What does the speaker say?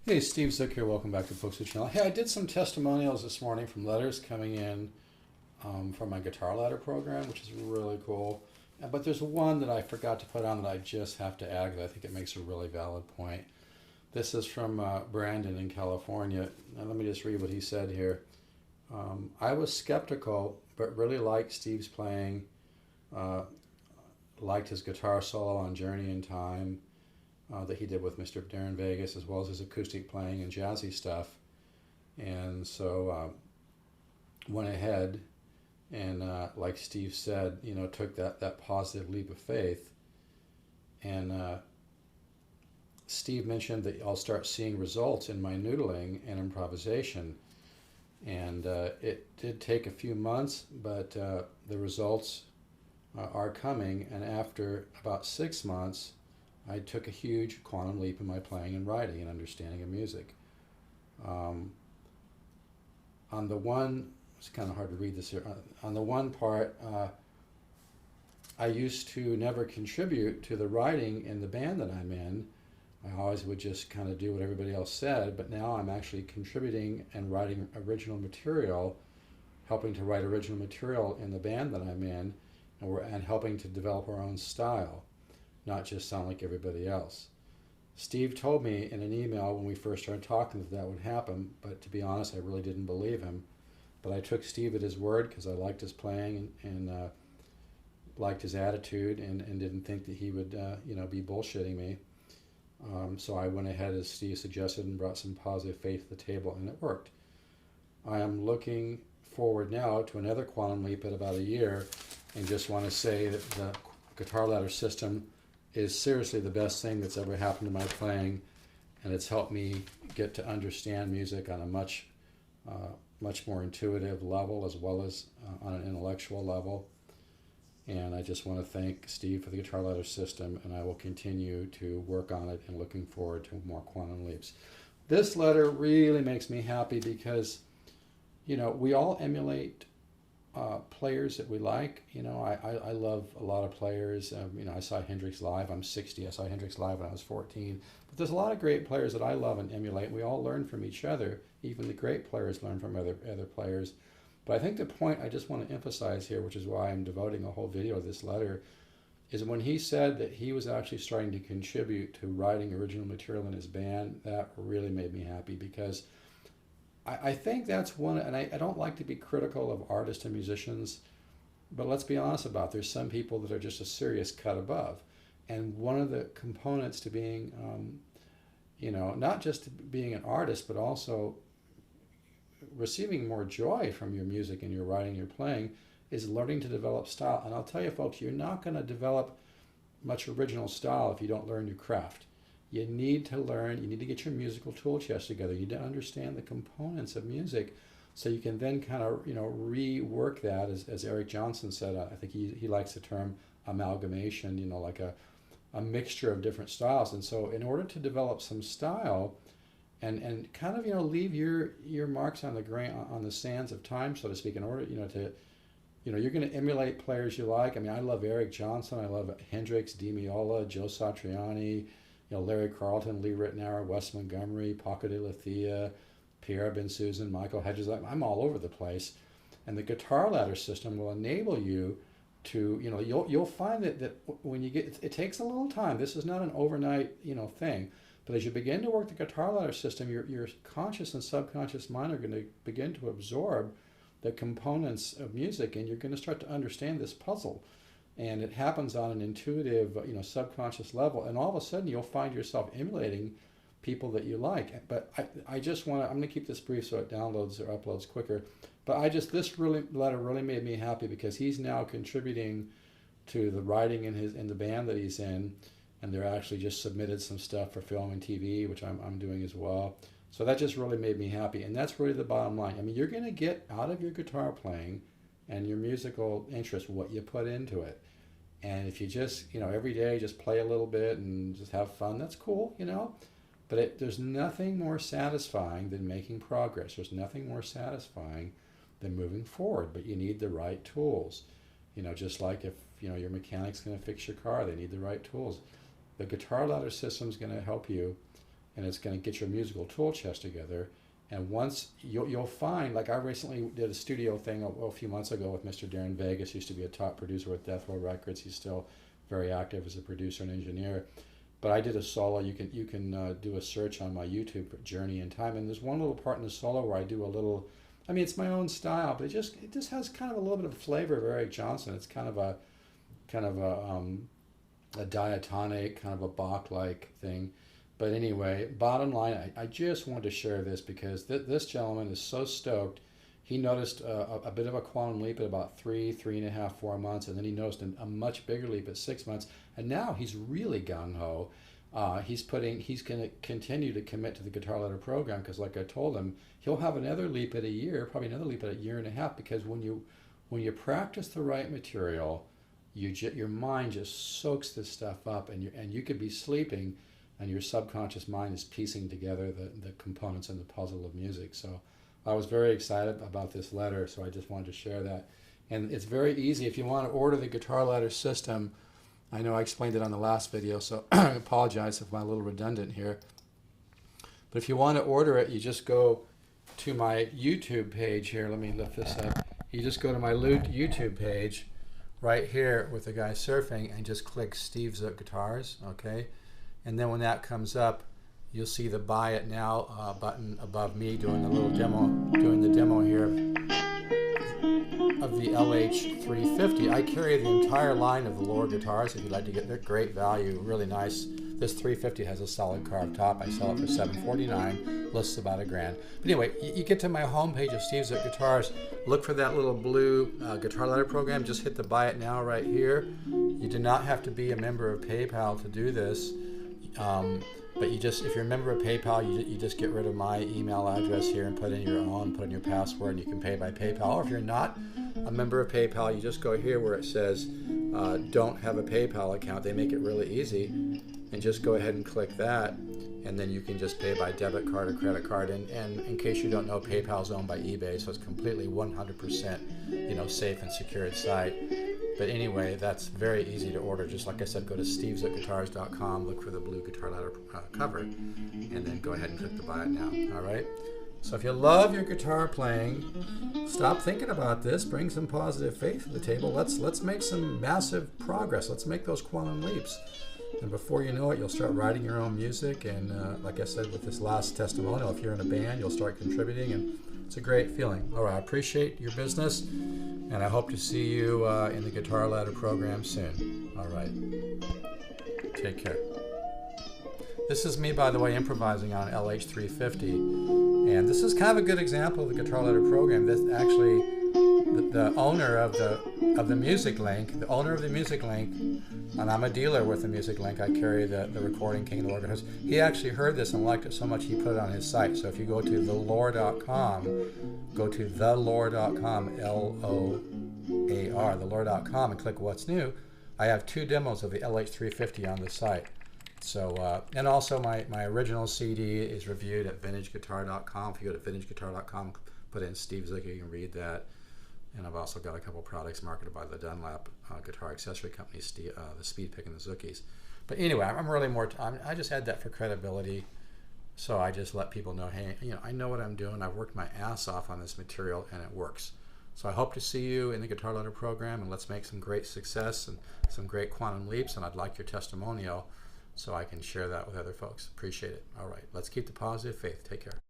Hey, Steve Zook here. Welcome back to Books with Channel. Hey, I did some testimonials this morning from letters coming in from my Guitar Ladder program, which is really cool. But there's one that I forgot to put on that I just have to add because I think it makes a really valid point. This is from Brandon in California. Now, let me just read what he said here. I was skeptical, but really liked Steve's playing, uh, liked his guitar solo on Journey in Time. That he did with Mr. Darren Vegas, as well as his acoustic playing and jazzy stuff. And so went ahead and, like Steve said, took that positive leap of faith. And Steve mentioned that I'll start seeing results in my noodling and improvisation. And it did take a few months, but the results are coming. And after about 6 months, I took a huge quantum leap in my playing and writing and understanding of music. On the one, it's kind of hard to read this here. On the one part, I used to never contribute to the writing in the band that I'm in. I always would just kind of do what everybody else said, but now I'm actually contributing and writing original material, helping to write original material in the band that I'm in, and helping to develop our own style, not just sound like everybody else. Steve told me in an email when we first started talking that would happen, but to be honest, I really didn't believe him. But I took Steve at his word because I liked his playing and liked his attitude and didn't think that he would be bullshitting me. So I went ahead as Steve suggested and brought some positive faith to the table, and it worked. I am looking forward now to another quantum leap at about a year, and just want to say that the Guitar Ladder system is seriously the best thing that's ever happened to my playing, and it's helped me get to understand music on a much more intuitive level, as well as on an intellectual level. And I just want to thank Steve for the Guitar Ladder system, and I will continue to work on it and looking forward to more quantum leaps. This letter really makes me happy because, we all emulate players that we like. I love a lot of players. I saw Hendrix live. I'm 60. I saw Hendrix live when I was 14. But there's a lot of great players that I love and emulate. We all learn from each other. Even the great players learn from other players. But I think the point I just want to emphasize here, which is why I'm devoting a whole video to this letter, is when he said that he was actually starting to contribute to writing original material in his band. That really made me happy because I think that's one, and I don't like to be critical of artists and musicians, but let's be honest about it. There's some people that are just a serious cut above. And one of the components to being, not just being an artist, but also receiving more joy from your music and your writing, your playing, is learning to develop style. And I'll tell you folks, you're not going to develop much original style if you don't learn your craft. You need to learn, you need to get your musical tool chest together. You need to understand the components of music so you can then kind of, rework that, as Eric Johnson said. I think he likes the term amalgamation, like a mixture of different styles. And so in order to develop some style and kind of, leave your marks on the sands of time, so to speak, in order, to, you're going to emulate players you like. I mean, I love Eric Johnson. I love Hendrix, Di Meola, Joe Satriani, Larry Carlton, Lee Ritenour, Wes Montgomery, Paco de Lucia, Pierre Bensusan, Michael Hedges. I'm all over the place. And the Guitar Ladder system will enable you to, you'll find that when you get, it takes a little time. This is not an overnight, thing. But as you begin to work the Guitar Ladder system, your conscious and subconscious mind are going to begin to absorb the components of music, and you're going to start to understand this puzzle. And it happens on an intuitive, subconscious level. And all of a sudden, you'll find yourself emulating people that you like. But I just want to, I'm going to keep this brief so it downloads or uploads quicker. But this letter really made me happy because he's now contributing to the writing in the band that he's in. And they're actually just submitted some stuff for film and TV, which I'm doing as well. So that just really made me happy. And that's really the bottom line. I mean, you're going to get out of your guitar playing and your musical interest what you put into it. And if you just, every day just play a little bit and just have fun, that's cool, But there's nothing more satisfying than making progress. There's nothing more satisfying than moving forward, but you need the right tools. Just like if, your mechanic's going to fix your car, they need the right tools. The Guitar Ladder system is going to help you and it's going to get your musical tool chest together. And once you'll find, like I recently did a studio thing a few months ago with Mr. Darren Vegas. Used to be a top producer with Death Row Records. He's still very active as a producer and engineer. But I did a solo. You can do a search on my YouTube for Journey in Time, and there's one little part in the solo where I do a little. I mean, it's my own style, but it just has kind of a little bit of flavor of Eric Johnson. It's kind of a diatonic, kind of a Bach-like thing. But anyway, bottom line, I just wanted to share this because this gentleman is so stoked. He noticed a bit of a quantum leap at about 3.5, 4 months, and then he noticed a much bigger leap at 6 months. And now he's really gung-ho. He's going to continue to commit to the Guitar Ladder program because, like I told him, he'll have another leap at a year, probably another leap at a year and a half. Because when you practice the right material, your mind just soaks this stuff up, and you could be sleeping, and your subconscious mind is piecing together the components in the puzzle of music. So I was very excited about this letter, so I just wanted to share that. And it's very easy. If you want to order the Guitar Ladder System, I know I explained it on the last video, so I apologize if I'm a little redundant here. But if you want to order it, you just go to my YouTube page here. Let me lift this up. You just go to my YouTube page right here with the guy surfing and just click Steve Zook Guitars, okay? And then when that comes up, you'll see the Buy It Now button above me doing the demo here of the LH350. I carry the entire line of the lower guitars if you'd like to get. They're great value, really nice. This 350 has a solid carved top. I sell it for $749, lists about $1,000. But anyway, you get to my homepage of Steve Zook Guitars, look for that little blue Guitar Ladder program, just hit the Buy It Now right here. You do not have to be a member of PayPal to do this. But if you're a member of PayPal, you just get rid of my email address here and put in your own, put in your password, and you can pay by PayPal. Or if you're not a member of PayPal, you just go here where it says don't have a PayPal account. They make it really easy, and just go ahead and click that, and then you can just pay by debit card or credit card. And in case you don't know, PayPal is owned by eBay, so it's completely 100% safe and secured site. But anyway, that's very easy to order. Just like I said, go to stevezookguitars.com, look for the blue Guitar Ladder cover, and then go ahead and click the Buy It Now. All right? So if you love your guitar playing, stop thinking about this. Bring some positive faith to the table. Let's make some massive progress. Let's make those quantum leaps. And before you know it, you'll start writing your own music. And like I said with this last testimonial, if you're in a band, you'll start contributing. And it's a great feeling. All right, I appreciate your business. And I hope to see you in the Guitar Ladder program soon. All right. Take care. This is me, by the way, improvising on LH350. And this is kind of a good example of the Guitar Ladder program. This actually, the owner of the Music Link, and I'm a dealer with the Music Link. I carry the Recording King and the Organ Host. He actually heard this and liked it so much he put it on his site. So if you go to thelore.com, go to thelore.com, L-O-A-R, thelore.com, and click What's New. I have 2 demos of the LH350 on the site. So, and also my original CD is reviewed at vintageguitar.com. If you go to vintageguitar.com, put in Steve Zook, you can read that. And I've also got a couple products marketed by the Dunlap guitar accessory company, the Speed Pick and the Zookies. But anyway, I'm really I just had that for credibility. So I just let people know, hey, I know what I'm doing. I've worked my ass off on this material and it works. So I hope to see you in the Guitar Ladder program, and let's make some great success and some great quantum leaps. And I'd like your testimonial so I can share that with other folks. Appreciate it. All right, let's keep the positive faith. Take care.